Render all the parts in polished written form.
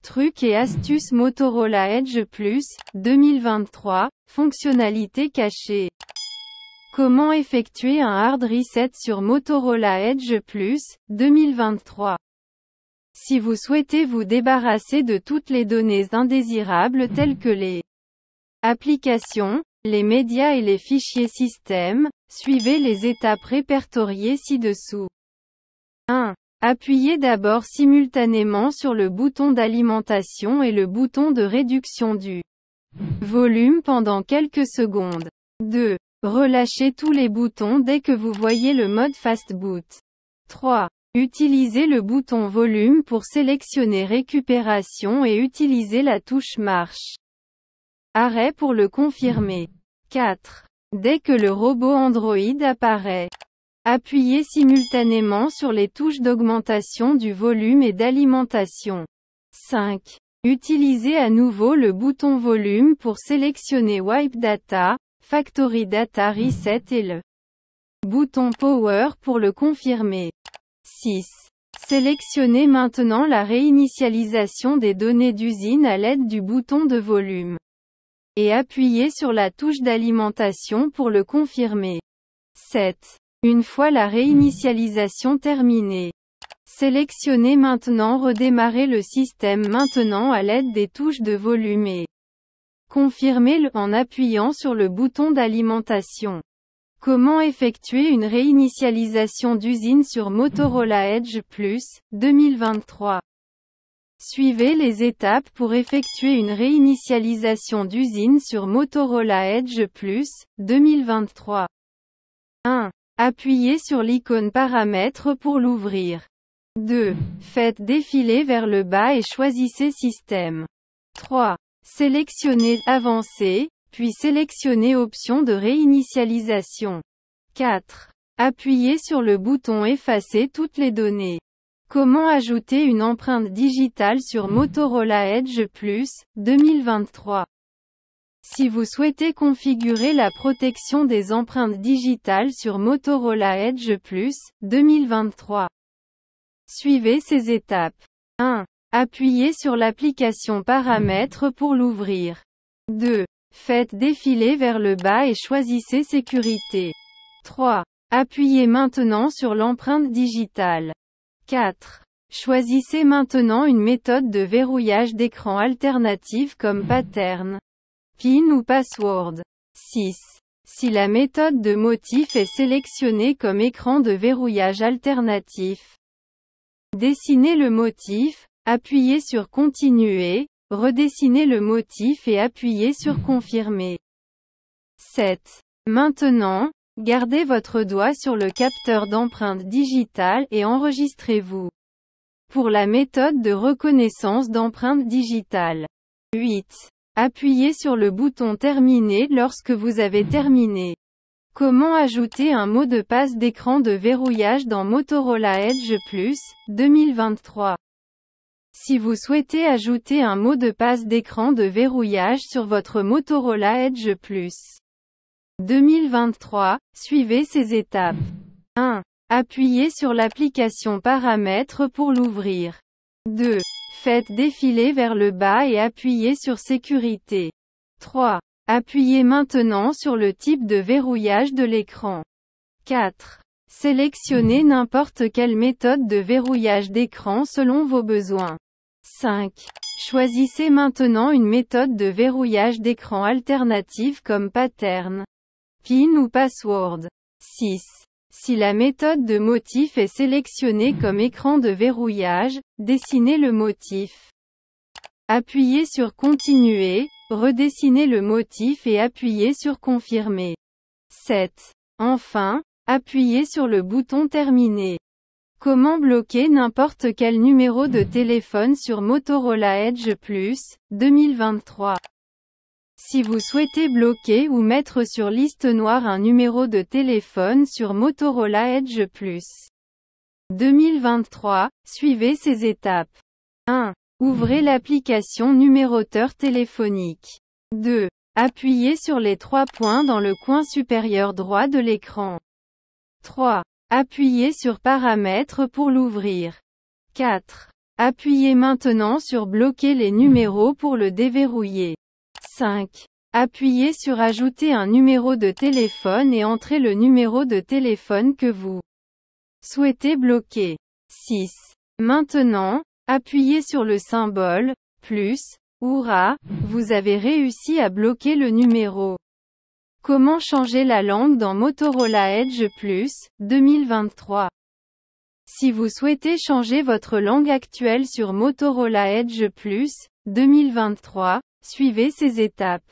Trucs et astuces Motorola Edge Plus, 2023, fonctionnalités cachées. Comment effectuer un hard reset sur Motorola Edge Plus, 2023. Si vous souhaitez vous débarrasser de toutes les données indésirables telles que les applications, les médias et les fichiers système, suivez les étapes répertoriées ci-dessous. 1. Appuyez d'abord simultanément sur le bouton d'alimentation et le bouton de réduction du volume pendant quelques secondes. 2. Relâchez tous les boutons dès que vous voyez le mode Fast Boot. 3. Utilisez le bouton volume pour sélectionner récupération et utilisez la touche marche arrêt pour le confirmer. 4. Dès que le robot Android apparaît, appuyez simultanément sur les touches d'augmentation du volume et d'alimentation. 5. Utilisez à nouveau le bouton volume pour sélectionner Wipe Data, Factory Data Reset et le bouton Power pour le confirmer. 6. Sélectionnez maintenant la réinitialisation des données d'usine à l'aide du bouton de volume. Et appuyez sur la touche d'alimentation pour le confirmer. 7. Une fois la réinitialisation terminée, sélectionnez maintenant Redémarrer le système maintenant à l'aide des touches de volume et confirmez-le en appuyant sur le bouton d'alimentation. Comment effectuer une réinitialisation d'usine sur Motorola Edge Plus, 2023. Suivez les étapes pour effectuer une réinitialisation d'usine sur Motorola Edge Plus, 2023. 1. Appuyez sur l'icône Paramètres pour l'ouvrir. 2. Faites défiler vers le bas et choisissez Système. 3. Sélectionnez Avancer, puis sélectionnez Option de réinitialisation. 4. Appuyez sur le bouton Effacer toutes les données. Comment ajouter une empreinte digitale sur Motorola Edge Plus, 2023. Si vous souhaitez configurer la protection des empreintes digitales sur Motorola Edge Plus, 2023. Suivez ces étapes. 1. Appuyez sur l'application Paramètres pour l'ouvrir. 2. Faites défiler vers le bas et choisissez Sécurité. 3. Appuyez maintenant sur l'empreinte digitale. 4. Choisissez maintenant une méthode de verrouillage d'écran alternative comme pattern, PIN ou password. 6. Si la méthode de motif est sélectionnée comme écran de verrouillage alternatif, dessinez le motif, appuyez sur Continuer, redessinez le motif et appuyez sur Confirmer. 7. Maintenant, gardez votre doigt sur le capteur d'empreinte digitale et enregistrez-vous. Pour la méthode de reconnaissance d'empreinte digitale. 8. Appuyez sur le bouton Terminer lorsque vous avez terminé. Comment ajouter un mot de passe d'écran de verrouillage dans Motorola Edge Plus, 2023. Si vous souhaitez ajouter un mot de passe d'écran de verrouillage sur votre Motorola Edge Plus 2023, suivez ces étapes. 1. Appuyez sur l'application Paramètres pour l'ouvrir. 2. Faites défiler vers le bas et appuyez sur Sécurité. 3. Appuyez maintenant sur le type de verrouillage de l'écran. 4. Sélectionnez n'importe quelle méthode de verrouillage d'écran selon vos besoins. 5. Choisissez maintenant une méthode de verrouillage d'écran alternative comme pattern, PIN ou password. 6. Si la méthode de motif est sélectionnée comme écran de verrouillage, dessinez le motif. Appuyez sur Continuer, redessinez le motif et appuyez sur Confirmer. 7. Enfin, appuyez sur le bouton Terminer. Comment bloquer n'importe quel numéro de téléphone sur Motorola Edge Plus, 2023. Si vous souhaitez bloquer ou mettre sur liste noire un numéro de téléphone sur Motorola Edge Plus 2023, suivez ces étapes. 1. Ouvrez l'application numéroteur téléphonique. 2. Appuyez sur les 3 points dans le coin supérieur droit de l'écran. 3. Appuyez sur Paramètres pour l'ouvrir. 4. Appuyez maintenant sur bloquer les numéros pour le déverrouiller. 5. Appuyez sur ajouter un numéro de téléphone et entrez le numéro de téléphone que vous souhaitez bloquer. 6. Maintenant, appuyez sur le symbole plus. Hurrah, vous avez réussi à bloquer le numéro. Comment changer la langue dans Motorola Edge Plus 2023? Si vous souhaitez changer votre langue actuelle sur Motorola Edge Plus 2023, suivez ces étapes.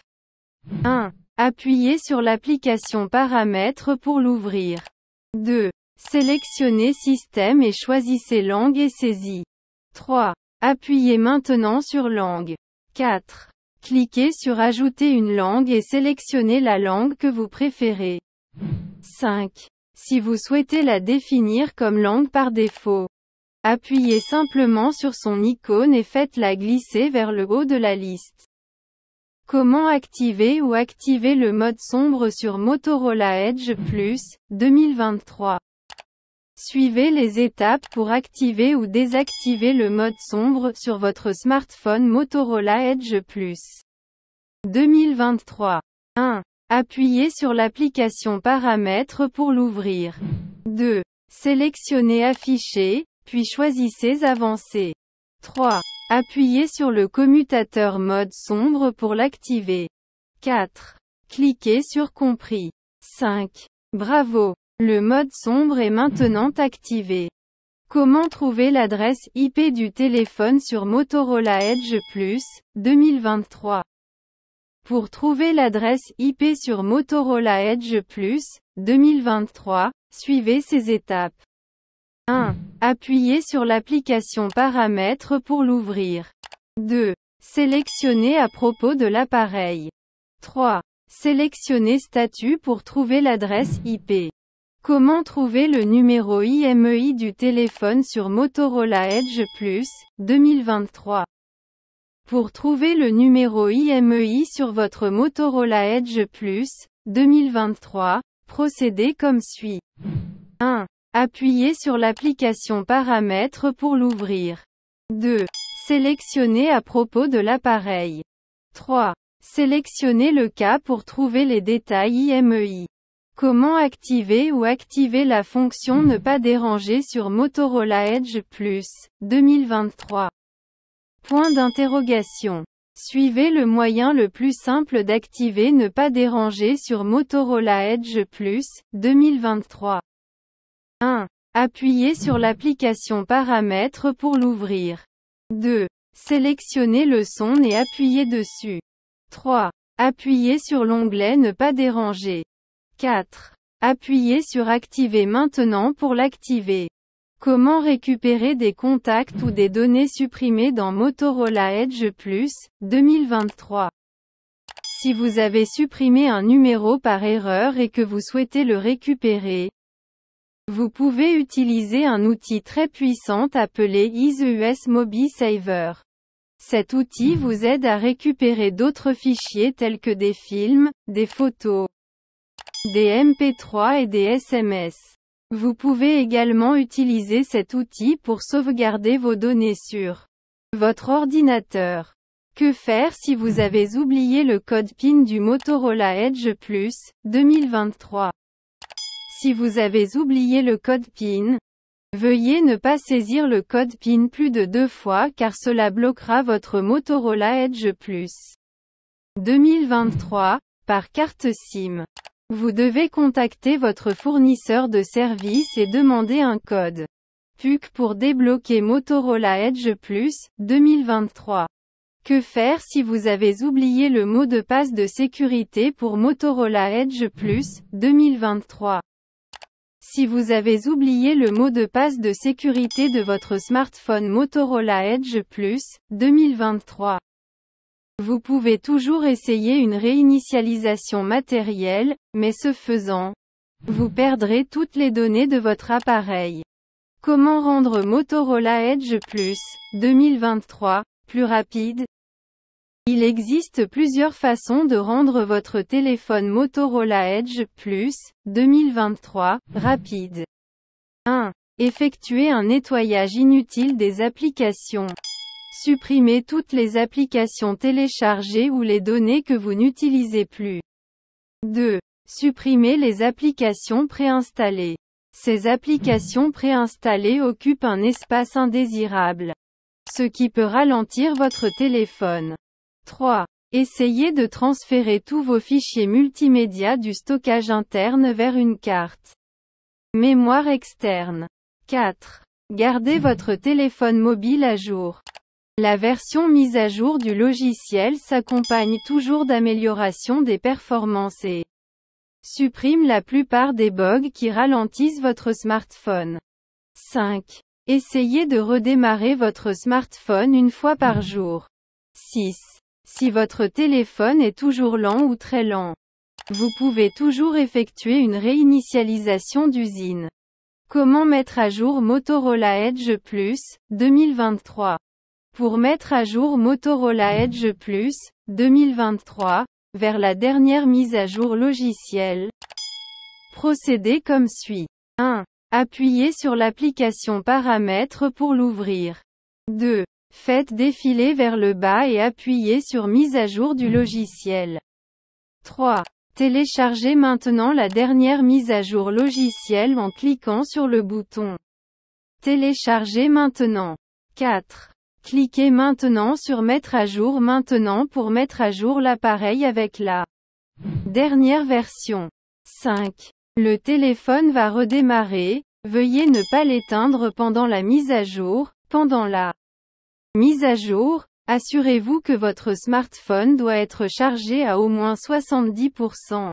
1. Appuyez sur l'application Paramètres pour l'ouvrir. 2. Sélectionnez Système et choisissez Langue et saisie. 3. Appuyez maintenant sur Langue. 4. Cliquez sur Ajouter une langue et sélectionnez la langue que vous préférez. 5. Si vous souhaitez la définir comme langue par défaut, appuyez simplement sur son icône et faites-la glisser vers le haut de la liste. Comment activer ou activer le mode sombre sur Motorola Edge Plus 2023? Suivez les étapes pour activer ou désactiver le mode sombre sur votre smartphone Motorola Edge Plus 2023. 1. Appuyez sur l'application Paramètres pour l'ouvrir. 2. Sélectionnez Afficher, puis choisissez Avancer. 3. Appuyez sur le commutateur mode sombre pour l'activer. 4. Cliquez sur Compris. 5. Bravo! Le mode sombre est maintenant activé. Comment trouver l'adresse IP du téléphone sur Motorola Edge Plus 2023? Pour trouver l'adresse IP sur Motorola Edge Plus 2023, suivez ces étapes. 1. Appuyez sur l'application Paramètres pour l'ouvrir. 2. Sélectionnez à propos de l'appareil. 3. Sélectionnez Statut pour trouver l'adresse IP. Comment trouver le numéro IMEI du téléphone sur Motorola Edge Plus 2023? Pour trouver le numéro IMEI sur votre Motorola Edge Plus 2023, procédez comme suit. 1. Appuyez sur l'application Paramètres pour l'ouvrir. 2. Sélectionnez à propos de l'appareil. 3. Sélectionnez le cas pour trouver les détails IMEI. Comment activer ou activer la fonction Ne pas déranger sur Motorola Edge Plus 2023? Point d'interrogation. Suivez le moyen le plus simple d'activer Ne pas déranger sur Motorola Edge Plus 2023. 1. Appuyez sur l'application Paramètres pour l'ouvrir. 2. Sélectionnez le son et appuyez dessus. 3. Appuyez sur l'onglet Ne pas déranger. 4. Appuyez sur Activer maintenant pour l'activer. Comment récupérer des contacts ou des données supprimées dans Motorola Edge Plus 2023? Si vous avez supprimé un numéro par erreur et que vous souhaitez le récupérer, vous pouvez utiliser un outil très puissant appelé EasyUS Mobi Saver. Cet outil vous aide à récupérer d'autres fichiers tels que des films, des photos, des MP3 et des SMS. Vous pouvez également utiliser cet outil pour sauvegarder vos données sur votre ordinateur. Que faire si vous avez oublié le code PIN du Motorola Edge Plus 2023? Si vous avez oublié le code PIN, veuillez ne pas saisir le code PIN plus de 2 fois car cela bloquera votre Motorola Edge Plus 2023 par carte SIM. Vous devez contacter votre fournisseur de service et demander un code PUC pour débloquer Motorola Edge Plus 2023. Que faire si vous avez oublié le mot de passe de sécurité pour Motorola Edge Plus 2023? Si vous avez oublié le mot de passe de sécurité de votre smartphone Motorola Edge Plus 2023, vous pouvez toujours essayer une réinitialisation matérielle, mais ce faisant, vous perdrez toutes les données de votre appareil. Comment rendre Motorola Edge Plus 2023 plus rapide? Il existe plusieurs façons de rendre votre téléphone Motorola Edge Plus 2023 rapide. 1. Effectuez un nettoyage inutile des applications. Supprimez toutes les applications téléchargées ou les données que vous n'utilisez plus. 2. Supprimez les applications préinstallées. Ces applications préinstallées occupent un espace indésirable, ce qui peut ralentir votre téléphone. 3. Essayez de transférer tous vos fichiers multimédia du stockage interne vers une carte mémoire externe. 4. Gardez votre téléphone mobile à jour. La version mise à jour du logiciel s'accompagne toujours d'améliorations des performances et supprime la plupart des bugs qui ralentissent votre smartphone. 5. Essayez de redémarrer votre smartphone une fois par jour. 6. Si votre téléphone est toujours lent ou très lent, vous pouvez toujours effectuer une réinitialisation d'usine. Comment mettre à jour Motorola Edge Plus, 2023. Pour mettre à jour Motorola Edge Plus, 2023, vers la dernière mise à jour logicielle, procédez comme suit. 1. Appuyez sur l'application Paramètres pour l'ouvrir. 2. Faites défiler vers le bas et appuyez sur Mise à jour du logiciel. 3. Téléchargez maintenant la dernière mise à jour logicielle en cliquant sur le bouton Télécharger maintenant. 4. Cliquez maintenant sur Mettre à jour maintenant pour mettre à jour l'appareil avec la dernière version. 5. Le téléphone va redémarrer, veuillez ne pas l'éteindre pendant la mise à jour. Pendant la mise à jour, assurez-vous que votre smartphone doit être chargé à au moins 70%.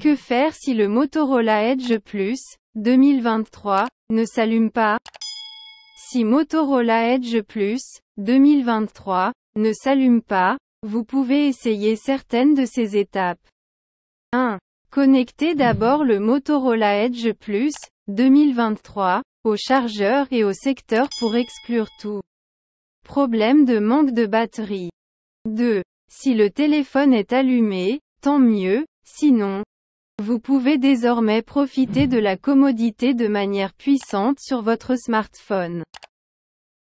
Que faire si le Motorola Edge Plus, 2023, ne s'allume pas? Si Motorola Edge Plus, 2023, ne s'allume pas, vous pouvez essayer certaines de ces étapes. 1. Connectez d'abord le Motorola Edge Plus, 2023, au chargeur et au secteur pour exclure tout problème de manque de batterie. 2. Si le téléphone est allumé, tant mieux, sinon, vous pouvez désormais profiter de la commodité de manière puissante sur votre smartphone.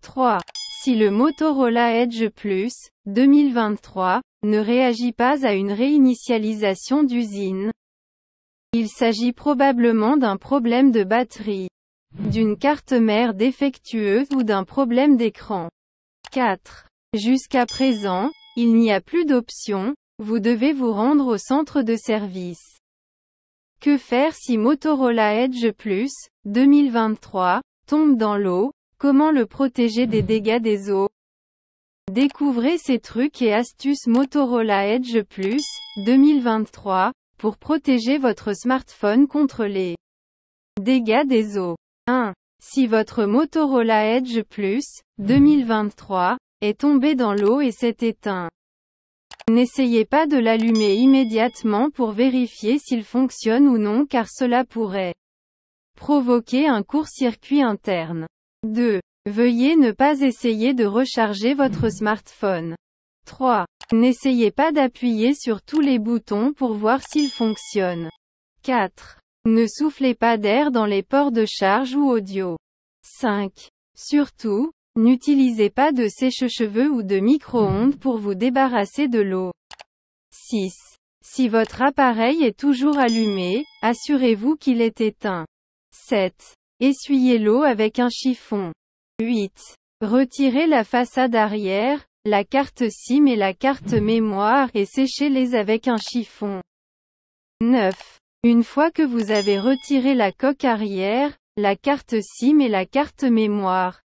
3. Si le Motorola Edge Plus, 2023, ne réagit pas à une réinitialisation d'usine, il s'agit probablement d'un problème de batterie, d'une carte mère défectueuse ou d'un problème d'écran. 4. Jusqu'à présent, il n'y a plus d'option, vous devez vous rendre au centre de service. Que faire si Motorola Edge Plus, 2023, tombe dans l'eau? Comment le protéger des dégâts des eaux? Découvrez ces trucs et astuces Motorola Edge Plus, 2023, pour protéger votre smartphone contre les dégâts des eaux. 1. Si votre Motorola Edge Plus, 2023, est tombé dans l'eau et s'est éteint, n'essayez pas de l'allumer immédiatement pour vérifier s'il fonctionne ou non car cela pourrait provoquer un court-circuit interne. 2. Veuillez ne pas essayer de recharger votre smartphone. 3. N'essayez pas d'appuyer sur tous les boutons pour voir s'ils fonctionnent. 4. Ne soufflez pas d'air dans les ports de charge ou audio. 5. Surtout, n'utilisez pas de sèche-cheveux ou de micro-ondes pour vous débarrasser de l'eau. 6. Si votre appareil est toujours allumé, assurez-vous qu'il est éteint. 7. Essuyez l'eau avec un chiffon. 8. Retirez la façade arrière, la carte SIM et la carte mémoire et séchez-les avec un chiffon. 9. Une fois que vous avez retiré la coque arrière, la carte SIM et la carte mémoire,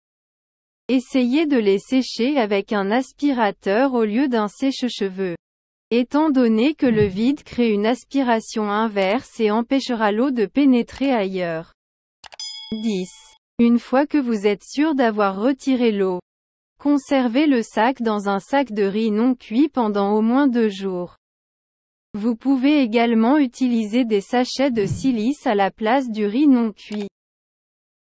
essayez de les sécher avec un aspirateur au lieu d'un sèche-cheveux. Étant donné que le vide crée une aspiration inverse et empêchera l'eau de pénétrer ailleurs. 10. Une fois que vous êtes sûr d'avoir retiré l'eau, conservez le sac dans un sac de riz non cuit pendant au moins 2 jours. Vous pouvez également utiliser des sachets de silice à la place du riz non cuit.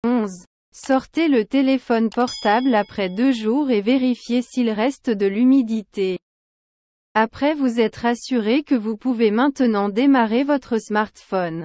11. Sortez le téléphone portable après 2 jours et vérifiez s'il reste de l'humidité. Après vous être assuré que vous pouvez maintenant démarrer votre smartphone.